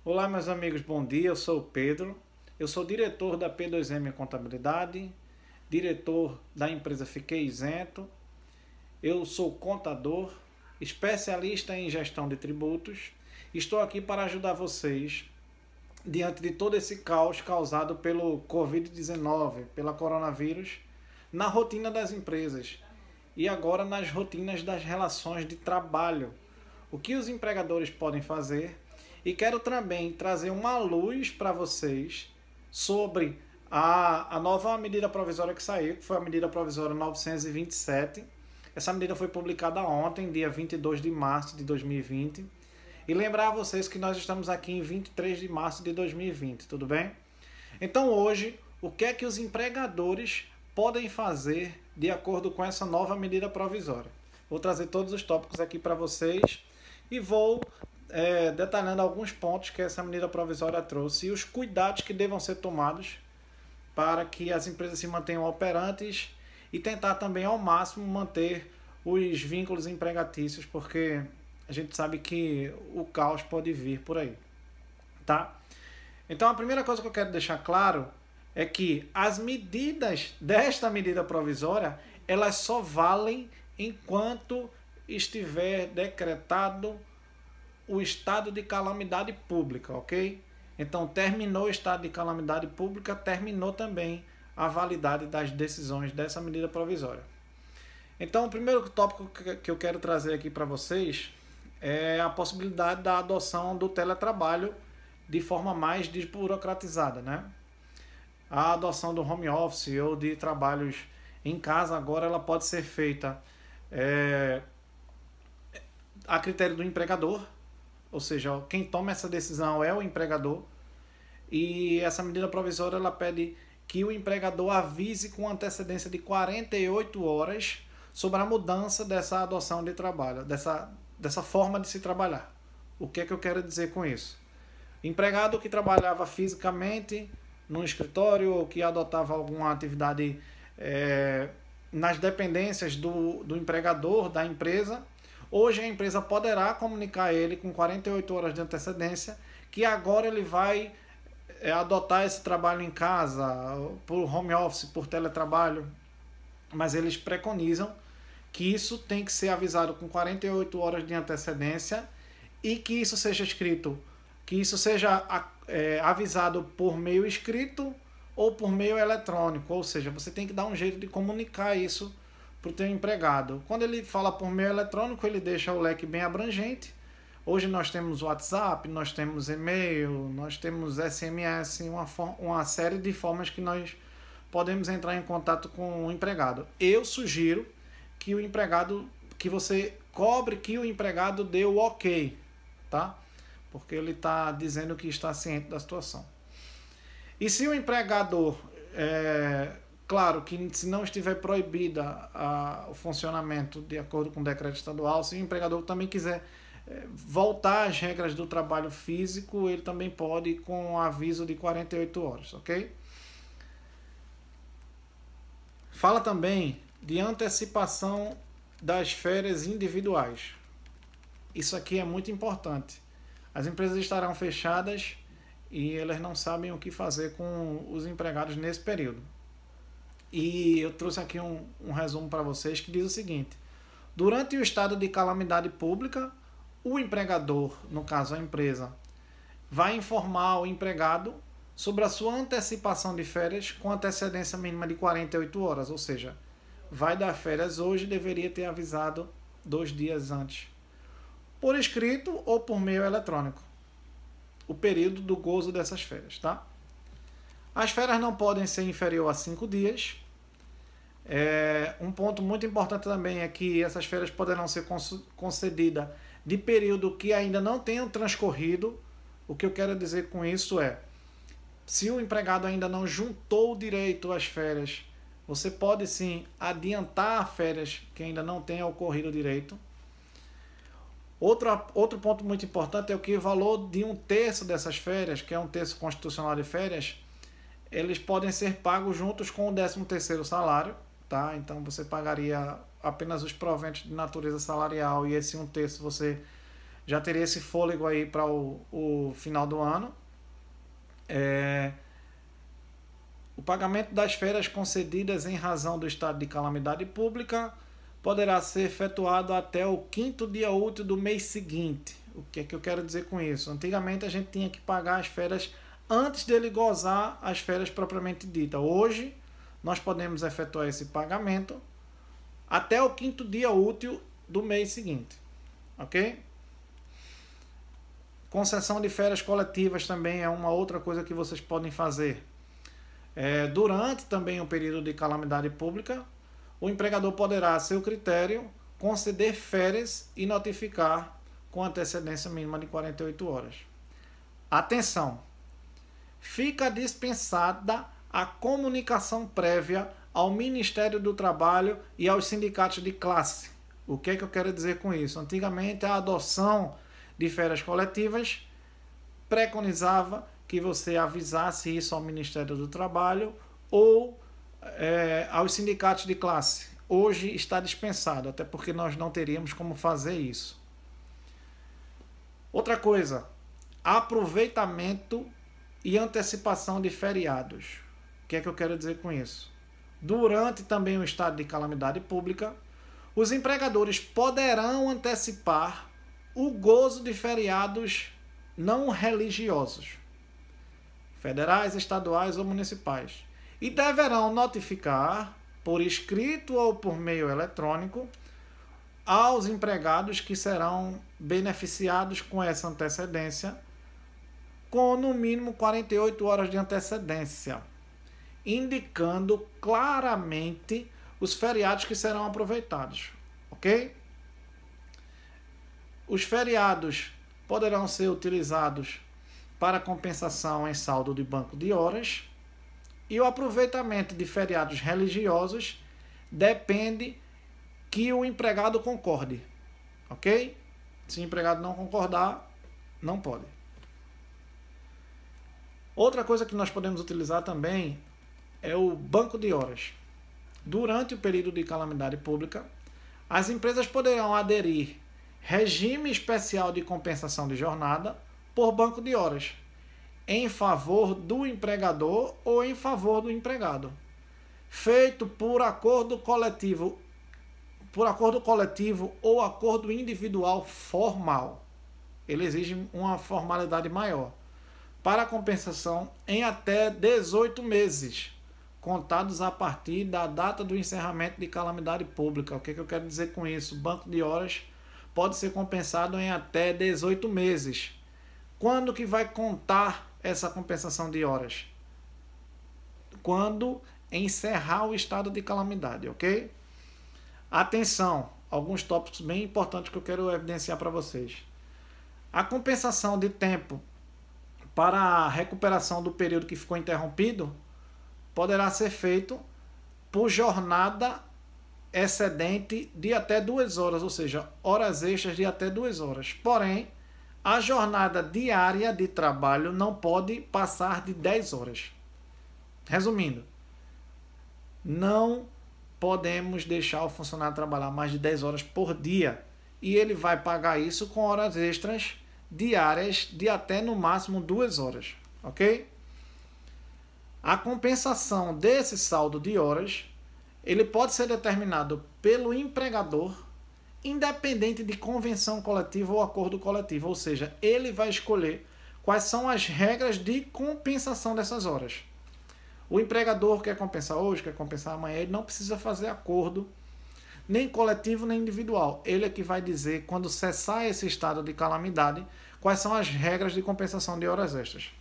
Olá, meus amigos, bom dia. Eu sou o Pedro. Eu sou diretor da P2M Contabilidade, diretor da empresa Fiquei Isento. Eu sou contador, especialista em gestão de tributos. Estou aqui para ajudar vocês diante de todo esse caos causado pelo Covid-19, pela coronavírus, na rotina das empresas e agora nas rotinas das relações de trabalho. O que os empregadores podem fazer? E quero também trazer uma luz para vocês sobre a nova medida provisória que saiu, que foi a medida provisória 927. Essa medida foi publicada ontem, dia 22 de março de 2020. E lembrar a vocês que nós estamos aqui em 23 de março de 2020, tudo bem? Então hoje, o que é que os empregadores podem fazer de acordo com essa nova medida provisória? Vou trazer todos os tópicos aqui para vocês e vou detalhando alguns pontos que essa medida provisória trouxe e os cuidados que devam ser tomados para que as empresas se mantenham operantes e tentar também ao máximo manter os vínculos empregatícios, porque a gente sabe que o caos pode vir por aí, tá? Então a primeira coisa que eu quero deixar claro é que as medidas desta medida provisória, elas só valem enquanto estiver decretado o estado de calamidade pública, ok? Então terminou o estado de calamidade pública, terminou também a validade das decisões dessa medida provisória. Então o primeiro tópico que eu quero trazer aqui para vocês é a possibilidade da adoção do teletrabalho de forma mais desburocratizada, né? A adoção do home office ou de trabalhos em casa agora ela pode ser feita a critério do empregador, ou seja, quem toma essa decisão é o empregador, e essa medida provisória ela pede que o empregador avise com antecedência de 48 horas sobre a mudança dessa adoção de trabalho, dessa forma de se trabalhar. O que é que eu quero dizer com isso? Empregado que trabalhava fisicamente no escritório ou que adotava alguma atividade nas dependências do empregador, da empresa, hoje a empresa poderá comunicar a ele com 48 horas de antecedência que agora ele vai adotar esse trabalho em casa, por home office, por teletrabalho, mas eles preconizam que isso tem que ser avisado com 48 horas de antecedência e que isso seja escrito, que isso seja avisado por meio escrito ou por meio eletrônico, ou seja, você tem que dar um jeito de comunicar isso para o teu empregado. Quando ele fala por meio eletrônico, ele deixa o leque bem abrangente. Hoje nós temos WhatsApp, nós temos e-mail, nós temos SMS, uma série de formas que nós podemos entrar em contato com o empregado. Eu sugiro que você cobre que o empregado dê o ok, tá? Porque ele está dizendo que está ciente da situação. E se o empregador, claro que se não estiver proibida o funcionamento de acordo com o decreto estadual, se o empregador também quiser voltar às regras do trabalho físico, ele também pode com um aviso de 48 horas, ok? Fala também de antecipação das férias individuais. Isso aqui é muito importante. As empresas estarão fechadas e elas não sabem o que fazer com os empregados nesse período. E eu trouxe aqui um resumo para vocês que diz o seguinte: durante o estado de calamidade pública, o empregador, no caso a empresa, vai informar o empregado sobre a sua antecipação de férias com antecedência mínima de 48 horas, ou seja, vai dar férias hoje, deveria ter avisado 2 dias antes, por escrito ou por meio eletrônico, o período do gozo dessas férias, tá? As férias não podem ser inferior a 5 dias. Um ponto muito importante também é que essas férias poderão ser concedidas de período que ainda não tenham transcorrido. O que eu quero dizer com isso é, se o empregado ainda não juntou o direito às férias, você pode sim adiantar férias que ainda não tenha ocorrido direito. Outro ponto muito importante é que o valor de 1/3 dessas férias, que é 1/3 constitucional de férias, eles podem ser pagos juntos com o 13º salário, tá? Então você pagaria apenas os proventos de natureza salarial e esse 1/3 você já teria esse fôlego aí para o final do ano. O pagamento das férias concedidas em razão do estado de calamidade pública poderá ser efetuado até o 5º dia útil do mês seguinte. O que é que eu quero dizer com isso? Antigamente a gente tinha que pagar as férias antes dele gozar as férias propriamente ditas. Hoje nós podemos efetuar esse pagamento até o 5º dia útil do mês seguinte. Ok? Concessão de férias coletivas também é uma outra coisa que vocês podem fazer. Durante também o período de calamidade pública, o empregador poderá, a seu critério, conceder férias e notificar com antecedência mínima de 48 horas. Atenção! Fica dispensada a comunicação prévia ao Ministério do Trabalho e aos sindicatos de classe. O que é que eu quero dizer com isso? Antigamente, a adoção de férias coletivas preconizava que você avisasse isso ao Ministério do Trabalho ou aos sindicatos de classe. Hoje está dispensado, até porque nós não teríamos como fazer isso. Outra coisa, aproveitamento e antecipação de feriados. O que é que eu quero dizer com isso? Durante também o estado de calamidade pública, os empregadores poderão antecipar o gozo de feriados não religiosos, federais, estaduais ou municipais, e deverão notificar, por escrito ou por meio eletrônico, aos empregados que serão beneficiados com essa antecedência, com no mínimo 48 horas de antecedência, indicando claramente os feriados que serão aproveitados, ok? Os feriados poderão ser utilizados para compensação em saldo de banco de horas, e o aproveitamento de feriados religiosos depende que o empregado concorde, ok? Se o empregado não concordar, não pode. Outra coisa que nós podemos utilizar também é o banco de horas. Durante o período de calamidade pública, as empresas poderão aderir regime especial de compensação de jornada por banco de horas, em favor do empregador ou em favor do empregado, feito por acordo coletivo ou acordo individual formal. Ele exige uma formalidade maior, para a compensação em até 18 meses, contados a partir da data do encerramento de calamidade pública. O que eu quero dizer com isso? O banco de horas pode ser compensado em até 18 meses. Quando que vai contar essa compensação de horas? Quando encerrar o estado de calamidade, ok? Atenção, alguns tópicos bem importantes que eu quero evidenciar para vocês. A compensação de tempo para a recuperação do período que ficou interrompido poderá ser feito por jornada excedente de até 2 horas, ou seja, horas extras de até 2 horas. Porém, a jornada diária de trabalho não pode passar de 10 horas. Resumindo, não podemos deixar o funcionário trabalhar mais de 10 horas por dia. E ele vai pagar isso com horas extras diárias de até no máximo 2 horas. Ok? A compensação desse saldo de horas, ele pode ser determinado pelo empregador, independente de convenção coletiva ou acordo coletivo, ou seja, ele vai escolher quais são as regras de compensação dessas horas. O empregador quer compensar hoje, quer compensar amanhã, ele não precisa fazer acordo, nem coletivo, nem individual. Ele é que vai dizer, quando cessar esse estado de calamidade, quais são as regras de compensação de horas extras.